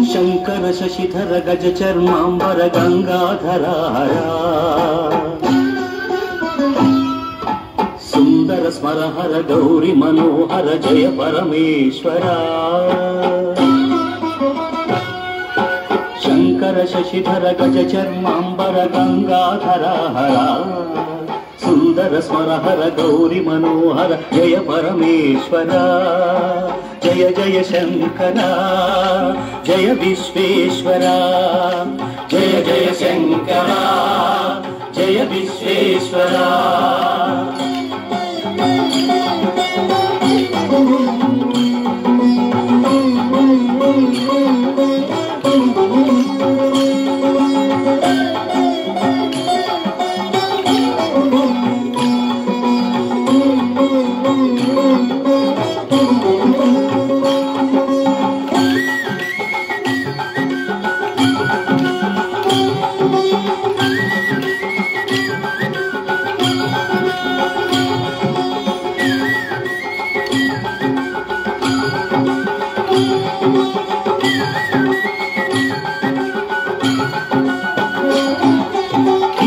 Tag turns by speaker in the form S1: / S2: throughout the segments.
S1: శంకర శశిధర గజ చర్మాంబర గంగాధర సుందర స్మరహర గౌరి మనోహర జయ పరమేశ్వర శంకర శశిధర గజ చర్మాంబర గంగాధర సుందర స్మరహర గౌరి మనోహర జయ పరమేశ్వర జయ జయ శంకర జయ విశ్వేశ్వర జయ జయ శంకర జయ విశ్వేశ్వర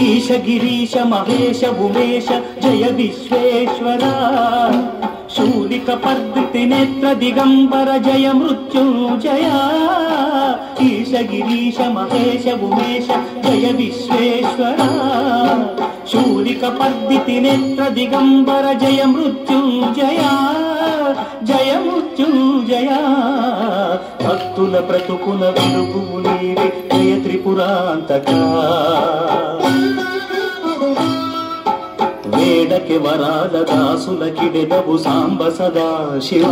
S1: ఈశ గిరీశ మహేశ ఉమేశ జయ విశ్వేశ్వర శూలిక పర్దితి నేత్ర దిగంబర జయ మృత్యుంజయ ఈశ గిరీశ మహేశ ఉమేశ జయ విశ్వేశ్వర శూలిక పర్దితి నేత్ర దిగంబర జయ మృత్యుంజయ జయ మృత్యుంజయ భక్తుల బ్రతుకుల వెలుగు నీవే జయ త్రిపురాంతక వేడకి వరాల దాసుల కిడెదవు సాంబ సదా శివ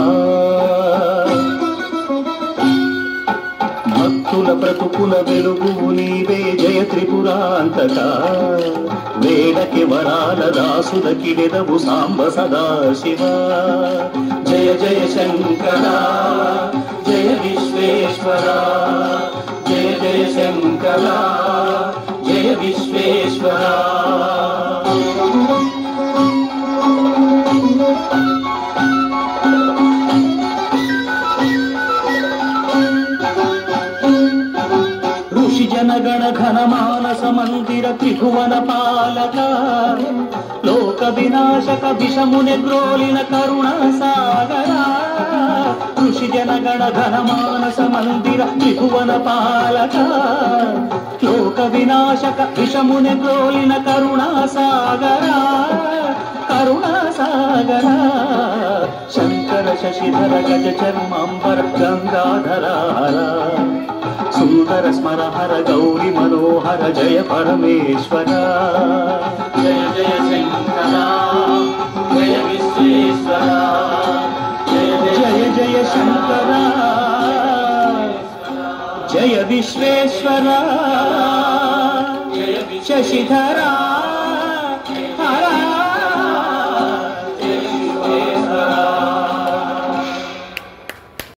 S1: భక్తుల బ్రతుకుల వెలుగు నీవే జయ త్రిపురాంతక వేడకి వరాల దాసుల కిడెదవు సాంబ సదా శివ జయ జయ శంకర జయ విశ్వేశ్వర జయ జయ శంకర జయ విశ్వేశ్వర ఋషి జనగణ ఘన మానస మందిర త్రిభువన పాలక లోక వినాశక విషముని గ్రోలిన కరుణ సాగర ఋషి జనగణ ఘన మానస మందిర త్రిభువన పాలక లోక వినాశక విషముని గ్రోలిన కరుణ సాగర కరుణ సాగర శంకర శశిధర గజ చర్మాంబర గంగాధర సుందర స్మరహర గౌరి మనోహర జయ పరమేశ్వర జయ జయ శంకర జయ విశ్వేశ్వర జయ జయ శంకర జయ విశ్వేశ్వర శశిధర